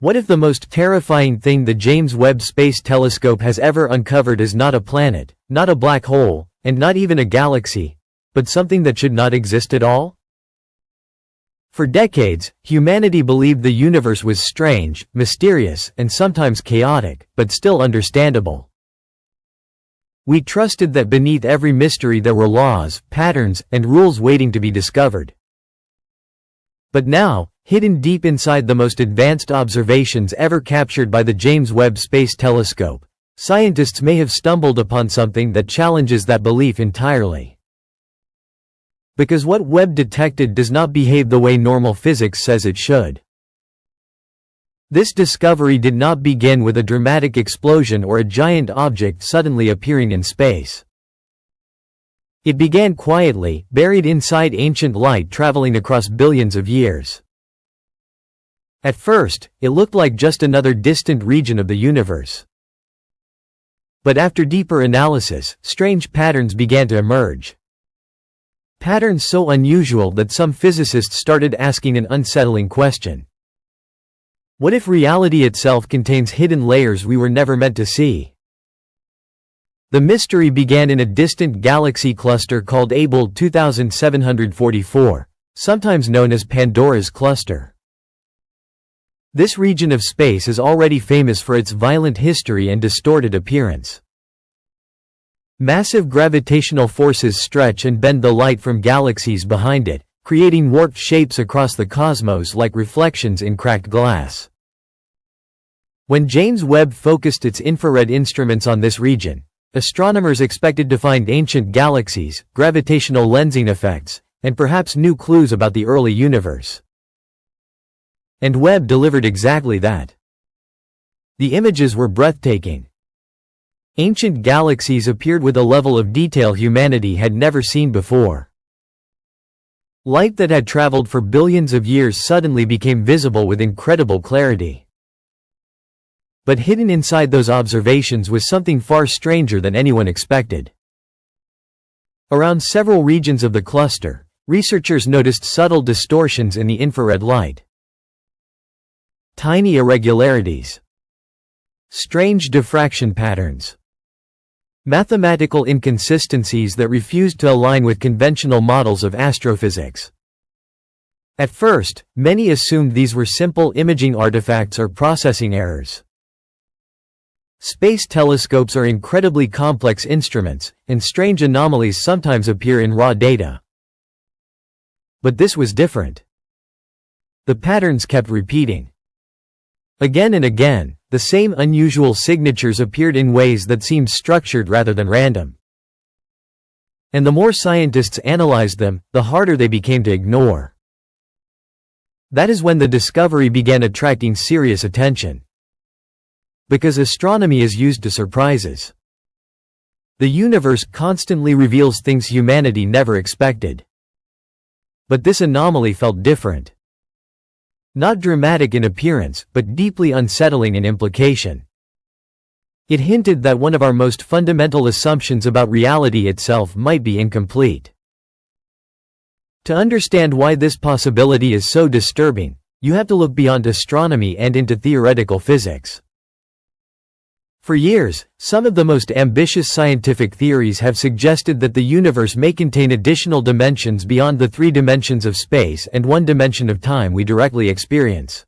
What if the most terrifying thing the James Webb Space Telescope has ever uncovered is not a planet, not a black hole, and not even a galaxy, but something that should not exist at all? For decades, humanity believed the universe was strange, mysterious, and sometimes chaotic, but still understandable. We trusted that beneath every mystery there were laws, patterns, and rules waiting to be discovered. But now, hidden deep inside the most advanced observations ever captured by the James Webb Space Telescope, scientists may have stumbled upon something that challenges that belief entirely. Because what Webb detected does not behave the way normal physics says it should. This discovery did not begin with a dramatic explosion or a giant object suddenly appearing in space. It began quietly, buried inside ancient light traveling across billions of years. At first, it looked like just another distant region of the universe. But after deeper analysis, strange patterns began to emerge. Patterns so unusual that some physicists started asking an unsettling question. What if reality itself contains hidden layers we were never meant to see? The mystery began in a distant galaxy cluster called Abell 2744, sometimes known as Pandora's cluster. This region of space is already famous for its violent history and distorted appearance. Massive gravitational forces stretch and bend the light from galaxies behind it, creating warped shapes across the cosmos like reflections in cracked glass. When James Webb focused its infrared instruments on this region, astronomers expected to find ancient galaxies, gravitational lensing effects, and perhaps new clues about the early universe. And Webb delivered exactly that. The images were breathtaking. Ancient galaxies appeared with a level of detail humanity had never seen before. Light that had traveled for billions of years suddenly became visible with incredible clarity. But hidden inside those observations was something far stranger than anyone expected. Around several regions of the cluster, researchers noticed subtle distortions in the infrared light. Tiny irregularities. Strange diffraction patterns. Mathematical inconsistencies that refused to align with conventional models of astrophysics. At first, many assumed these were simple imaging artifacts or processing errors. Space telescopes are incredibly complex instruments, and strange anomalies sometimes appear in raw data. But this was different. The patterns kept repeating. Again and again, the same unusual signatures appeared in ways that seemed structured rather than random. And the more scientists analyzed them, the harder they became to ignore. That is when the discovery began attracting serious attention. Because astronomy is used to surprises. The universe constantly reveals things humanity never expected. But this anomaly felt different. Not dramatic in appearance, but deeply unsettling in implication. It hinted that one of our most fundamental assumptions about reality itself might be incomplete. To understand why this possibility is so disturbing, you have to look beyond astronomy and into theoretical physics. For years, some of the most ambitious scientific theories have suggested that the universe may contain additional dimensions beyond the 3 dimensions of space and 1 dimension of time we directly experience.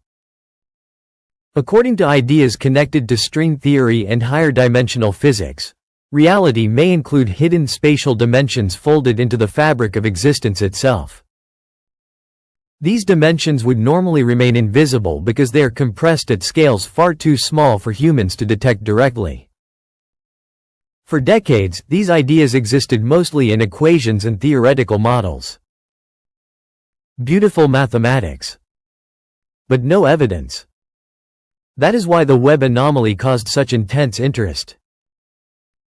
According to ideas connected to string theory and higher dimensional physics, reality may include hidden spatial dimensions folded into the fabric of existence itself. These dimensions would normally remain invisible because they are compressed at scales far too small for humans to detect directly. For decades, these ideas existed mostly in equations and theoretical models. Beautiful mathematics. But no evidence. That is why the Webb anomaly caused such intense interest.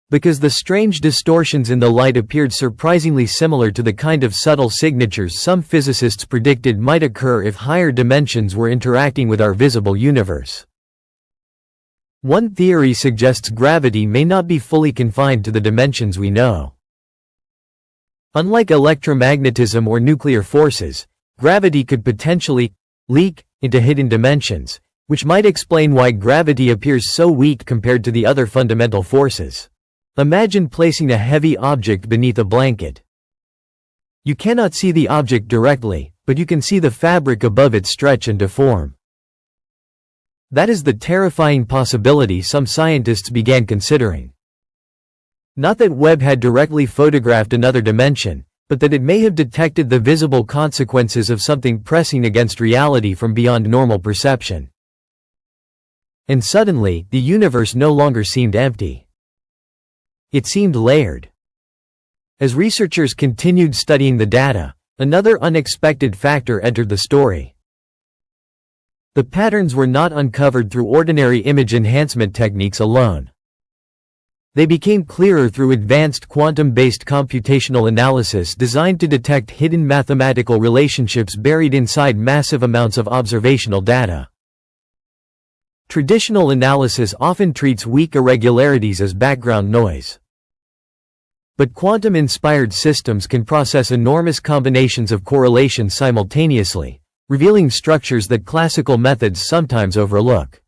Because the strange distortions in the light appeared surprisingly similar to the kind of subtle signatures some physicists predicted might occur if higher dimensions were interacting with our visible universe. One theory suggests gravity may not be fully confined to the dimensions we know. Unlike electromagnetism or nuclear forces, gravity could potentially leak into hidden dimensions, which might explain why gravity appears so weak compared to the other fundamental forces. Imagine placing a heavy object beneath a blanket. You cannot see the object directly, but you can see the fabric above it stretch and deform. That is the terrifying possibility some scientists began considering. Not that Webb had directly photographed another dimension, but that it may have detected the visible consequences of something pressing against reality from beyond normal perception. And suddenly, the universe no longer seemed empty. It seemed layered. As researchers continued studying the data, another unexpected factor entered the story. The patterns were not uncovered through ordinary image enhancement techniques alone. They became clearer through advanced quantum-based computational analysis designed to detect hidden mathematical relationships buried inside massive amounts of observational data. Traditional analysis often treats weak irregularities as background noise. But quantum-inspired systems can process enormous combinations of correlations simultaneously, revealing structures that classical methods sometimes overlook.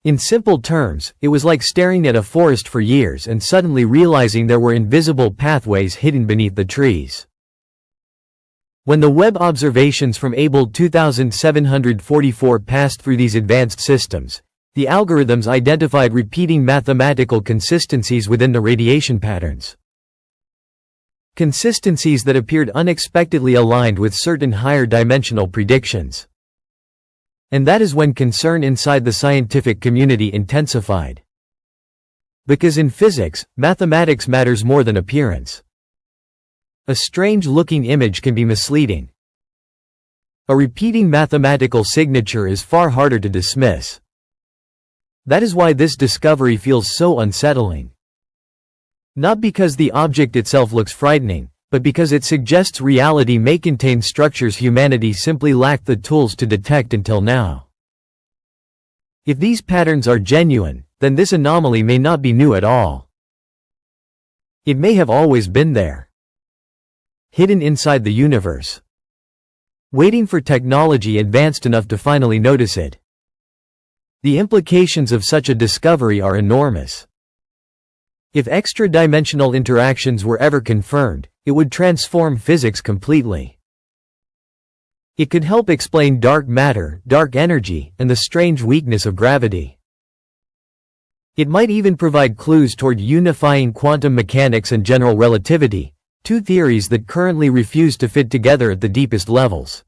In simple terms, it was like staring at a forest for years and suddenly realizing there were invisible pathways hidden beneath the trees. When the Webb observations from Abell 2744 passed through these advanced systems, the algorithms identified repeating mathematical consistencies within the radiation patterns. Consistencies that appeared unexpectedly aligned with certain higher dimensional predictions. And that is when concern inside the scientific community intensified. Because in physics, mathematics matters more than appearance. A strange-looking image can be misleading. A repeating mathematical signature is far harder to dismiss. That is why this discovery feels so unsettling. Not because the object itself looks frightening, but because it suggests reality may contain structures humanity simply lacked the tools to detect until now. If these patterns are genuine, then this anomaly may not be new at all. It may have always been there. Hidden inside the universe. Waiting for technology advanced enough to finally notice it. The implications of such a discovery are enormous. If extra-dimensional interactions were ever confirmed, it would transform physics completely. It could help explain dark matter, dark energy, and the strange weakness of gravity. It might even provide clues toward unifying quantum mechanics and general relativity, two theories that currently refuse to fit together at the deepest levels.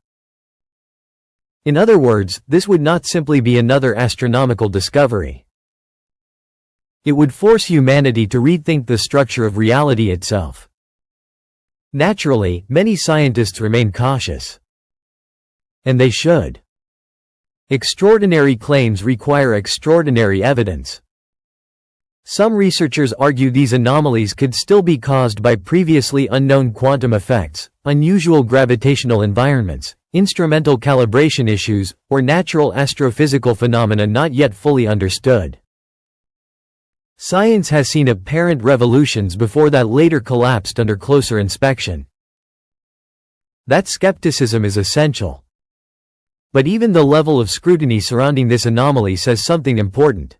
In other words, this would not simply be another astronomical discovery. It would force humanity to rethink the structure of reality itself. Naturally, many scientists remain cautious. And they should. Extraordinary claims require extraordinary evidence. Some researchers argue these anomalies could still be caused by previously unknown quantum effects, unusual gravitational environments, instrumental calibration issues, or natural astrophysical phenomena not yet fully understood. Science has seen apparent revolutions before that later collapsed under closer inspection. That skepticism is essential. But even the level of scrutiny surrounding this anomaly says something important.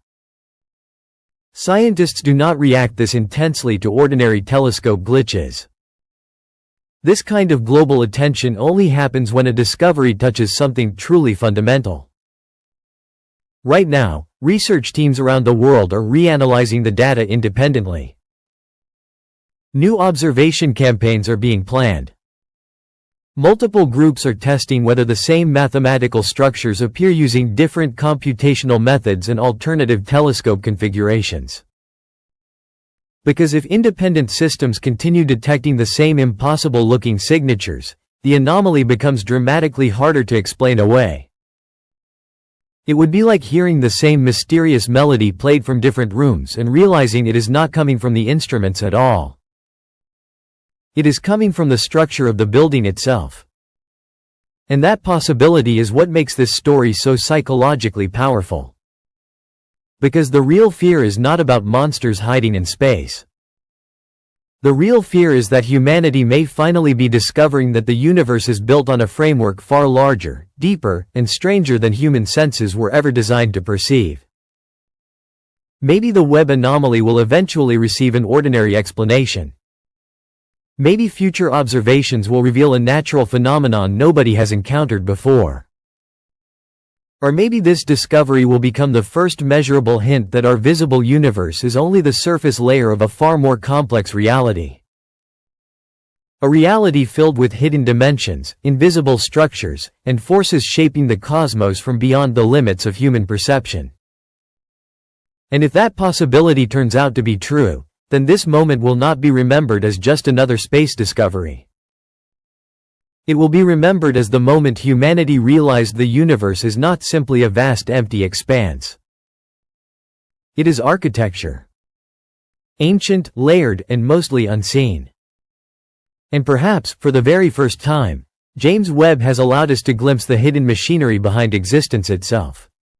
Scientists do not react this intensely to ordinary telescope glitches. This kind of global attention only happens when a discovery touches something truly fundamental. Right now, research teams around the world are reanalyzing the data independently. New observation campaigns are being planned. Multiple groups are testing whether the same mathematical structures appear using different computational methods and alternative telescope configurations. Because if independent systems continue detecting the same impossible-looking signatures, the anomaly becomes dramatically harder to explain away. It would be like hearing the same mysterious melody played from different rooms and realizing it is not coming from the instruments at all. It is coming from the structure of the building itself. And that possibility is what makes this story so psychologically powerful. Because the real fear is not about monsters hiding in space. The real fear is that humanity may finally be discovering that the universe is built on a framework far larger, deeper, and stranger than human senses were ever designed to perceive. Maybe the Webb anomaly will eventually receive an ordinary explanation. Maybe future observations will reveal a natural phenomenon nobody has encountered before. Or maybe this discovery will become the first measurable hint that our visible universe is only the surface layer of a far more complex reality. A reality filled with hidden dimensions, invisible structures, and forces shaping the cosmos from beyond the limits of human perception. And if that possibility turns out to be true, then this moment will not be remembered as just another space discovery. It will be remembered as the moment humanity realized the universe is not simply a vast empty expanse. It is architecture. Ancient, layered, and mostly unseen. And perhaps, for the very first time, James Webb has allowed us to glimpse the hidden machinery behind existence itself.